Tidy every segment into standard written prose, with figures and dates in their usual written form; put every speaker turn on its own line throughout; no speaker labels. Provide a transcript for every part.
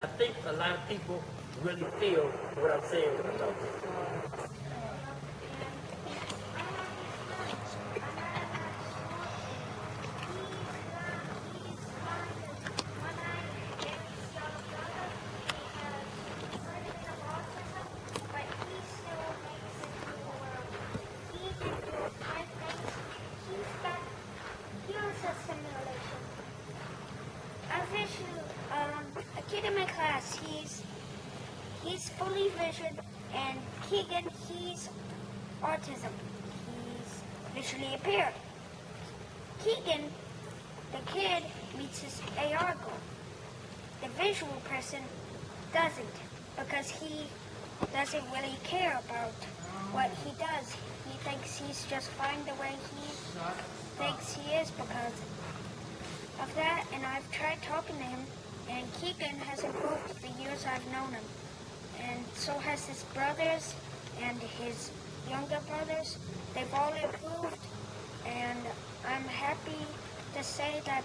I think a lot of people really feel what I'm saying when I'm talking.
A kid in my class, he's fully vision, and Keegan, he's autism. He's visually impaired. Keegan, the kid, meets his AR goal. The visual person doesn't, because he doesn't really care about what he does. He thinks he's just fine the way he thinks he is because of that, and I've tried talking to him, and Keegan has improved the years I've known him. And so has his brothers and his younger brothers. They've all improved, and I'm happy to say that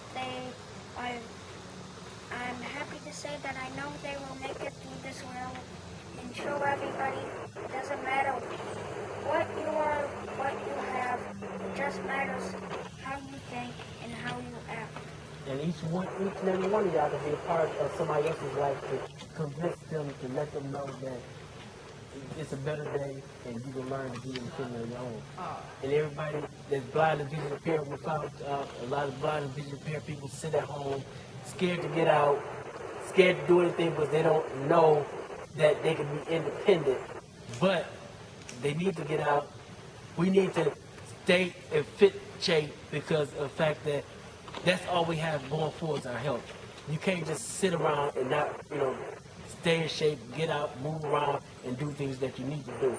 I'm happy to say that I know they will make it through this well and show everybody it doesn't matter what you are, what you have, it just matters how you think and how you act.
And each and every one of y'all can be a part of somebody else's life to convince them, to let them know that it's a better day and you can learn to be independent on your own. And everybody that's blind and visually impaired, we found a lot of blind and visually impaired people sit at home, scared to get out, scared to do anything because they don't know that they can be independent. But they need to get out. We need to stay in fit shape because of the fact that that's all we have going for is our health. You can't just sit around and not, stay in shape, get out, move around, and do things that you need to do.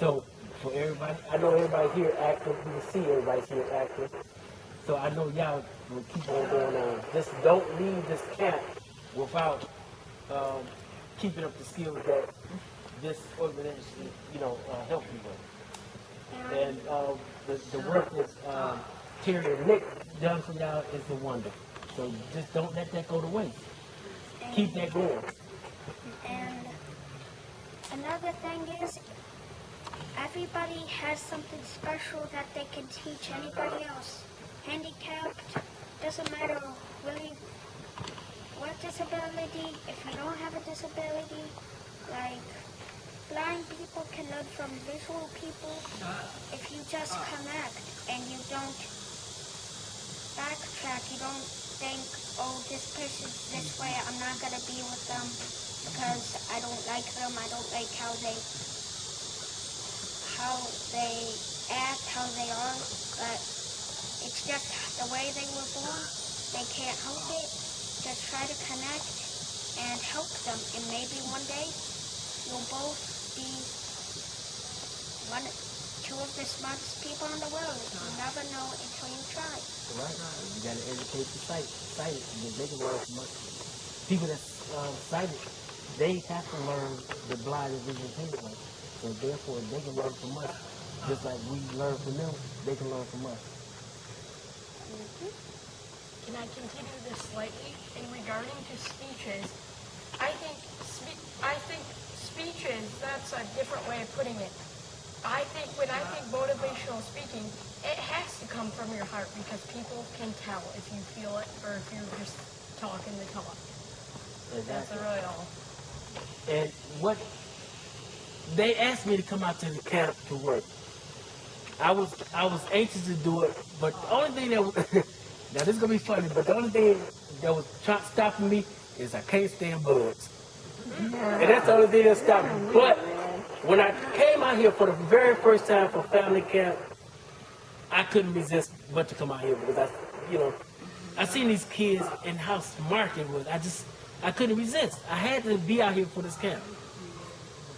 So, for everybody, I know everybody here active. You can see everybody's here active. So I know y'all will keep on going on. Just don't leave this camp without keeping up the skills that this organization, help you with. And the work that Terry and Nick done for y'all is a wonder. So just don't let that go to waste. Keep that going.
And another thing is, everybody has something special that they can teach anybody else. Handicapped, doesn't matter really what disability, if you don't have a disability, like blind people can learn from visual people if you just connect and you don't backtrack, you don't think, oh, this person's this way, I'm not going to be with them because I don't like them, I don't like how they act, how they are, but it's just the way they were born, they can't help it, just try to connect and help them, and maybe one day you'll both be two of the smartest people in the world. You never know until you try.
Right. You got to educate the sighted. They can learn from us. People that's sighted, they have to learn the blind and visually impaired. So therefore, they can learn from us. Just like we learn from them, they can learn from us.
Can I continue this slightly? In regarding to speeches, I think speeches, that's a different way of putting it. When I think motivational speaking, it has to come from your heart because people can tell if you feel it or if you're just talking the talk.
Exactly.
That's really all.
And what they asked me to come out to the camp to work. I was anxious to do it, but the only thing that was now this is gonna be funny, but the only thing that was stopping me is I can't stand bugs. And that's the only thing that stopped me. But when I came out here for the very first time for family camp, I couldn't resist but to come out here because I seen these kids and how smart they was. I couldn't resist. I had to be out here for this camp.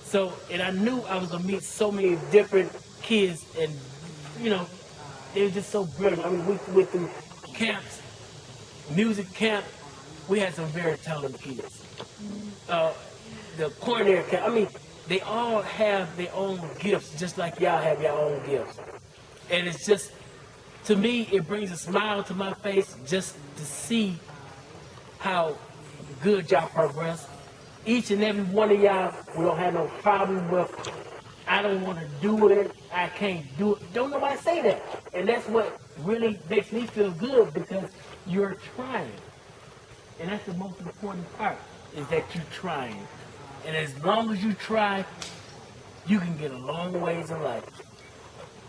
So, and I knew I was gonna meet so many different kids, and they were just so brilliant. I mean, we went through camps, music camp. We had some very talented kids. The culinary camp. I mean, they all have their own gifts, just like y'all have your own gifts. And it's just, to me, it brings a smile to my face just to see how good job progress. Each and every one of y'all, we don't have no problem with, I don't want to do it, I can't do it. Don't nobody say that. And that's what really makes me feel good, because you're trying. And that's the most important part, is that you're trying. And as long as you try, you can get a long ways in life.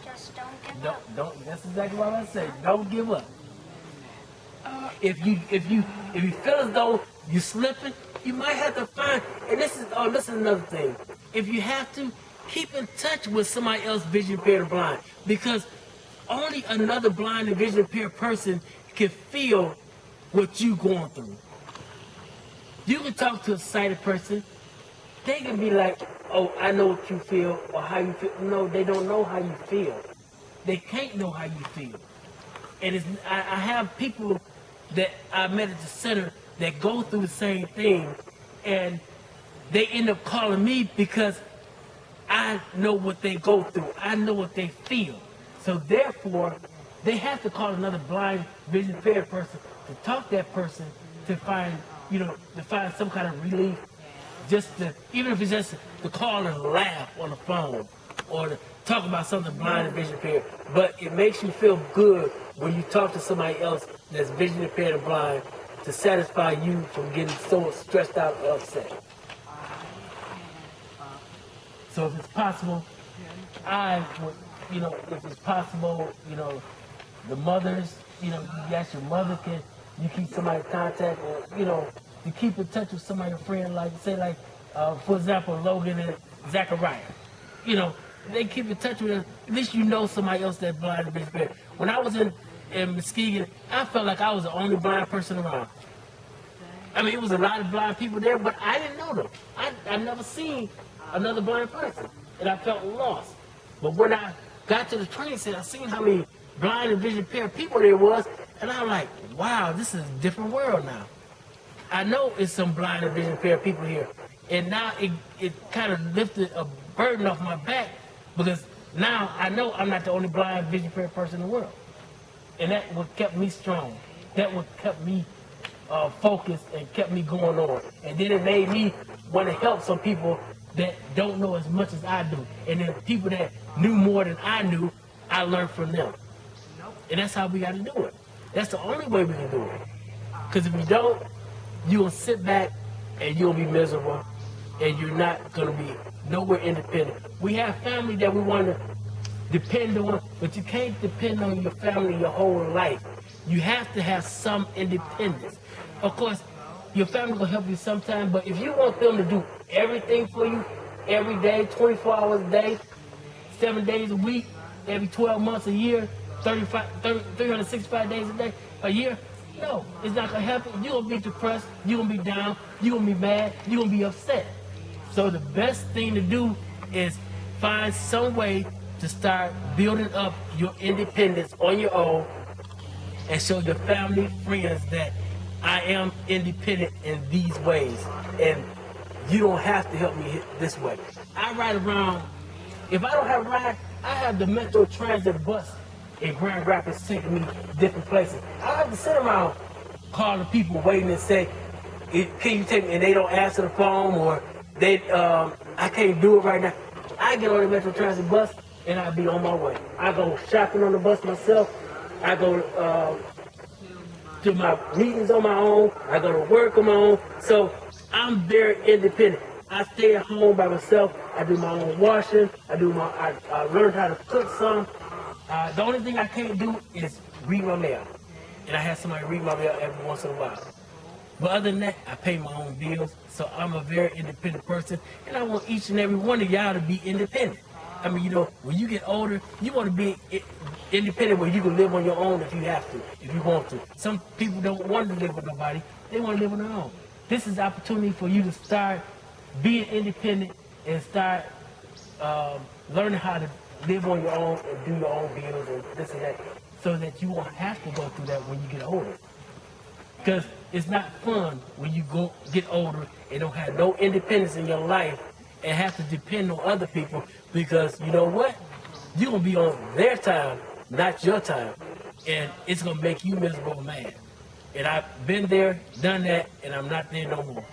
Just don't give up.
Don't. That's exactly what I say. Don't give up. If you feel as though you're slipping, you might have to find. And this is another thing. If you have to, keep in touch with somebody else vision impaired or blind, because only another blind and vision impaired person can feel what you going through. You can talk to a sighted person. They can be like, oh, I know what you feel or how you feel. No, they don't know how you feel. They can't know how you feel. And I have people that I met at the center that go through the same thing, and they end up calling me because I know what they go through. I know what they feel. So therefore, they have to call another blind, vision impaired person to talk to that person to find, to find some kind of relief. Just to, even if it's just to call and laugh on the phone, or to talk about something blind and vision impaired. But it makes you feel good when you talk to somebody else that's vision impaired and blind, to satisfy you from getting so stressed out or upset. So if it's possible, I would, if it's possible, the mothers, you ask your mother, can you keep somebody contact, or, to keep in touch with somebody, a friend, like, say, like, for example, Logan and Zachariah. They keep in touch with them. At least somebody else that's blind and vision impaired. When I was in Muskegon, I felt like I was the only blind person around. I mean, it was a lot of blind people there, but I didn't know them. I never seen another blind person, and I felt lost. But when I got to the train center, I seen how many blind and vision impaired people there was, and I'm like, wow, this is a different world now. I know it's some blind and vision impaired people here, and now it kind of lifted a burden off my back, because now I know I'm not the only blind, vision impaired person in the world. And that what kept me strong. That what kept me focused and kept me going on. And then it made me want to help some people that don't know as much as I do. And then people that knew more than I knew, I learned from them. And that's how we got to do it. That's the only way we can do it. Because if you don't, you're going to sit back and you're going to be miserable. And you're not going to be nowhere independent. We have family that we want to depend on, but you can't depend on your family your whole life. You have to have some independence. Of course, your family will help you sometime, but if you want them to do everything for you every day, 24 hours a day, 7 days a week, every 12 months a year, 365 days a year, no, it's not going to happen. You're going to be depressed, you're going to be down, you're going to be mad, you're going to be upset. So the best thing to do is find some way to start building up your independence on your own, and show your family, friends that I am independent in these ways, and you don't have to help me this way. I ride around. If I don't have a ride, I have the Metro Transit bus in Grand Rapids taking me different places. I don't have to sit around calling people waiting and say, can you take me? And they don't answer the phone, or I can't do it right now. I get on the Metro Transit bus and I be on my way. I go shopping on the bus myself. I go to my meetings on my own. I go to work on my own. So I'm very independent. I stay at home by myself. I do my own washing. I learned how to cook some. The only thing I can't do is read my mail. And I have somebody read my mail every once in a while. But other than that, I pay my own bills. So I'm a very independent person. And I want each and every one of y'all to be independent. I mean, when you get older, you want to be independent where you can live on your own if you have to, if you want to. Some people don't want to live with nobody. They want to live on their own. This is an opportunity for you to start being independent and start learning how to live on your own and do your own bills and this and that, so that you won't have to go through that when you get older. Because it's not fun when you get older and don't have no independence in your life and have to depend on other people, because you know what? You're going to be on their time, not your time. And it's going to make you miserable and mad. And I've been there, done that, and I'm not there no more.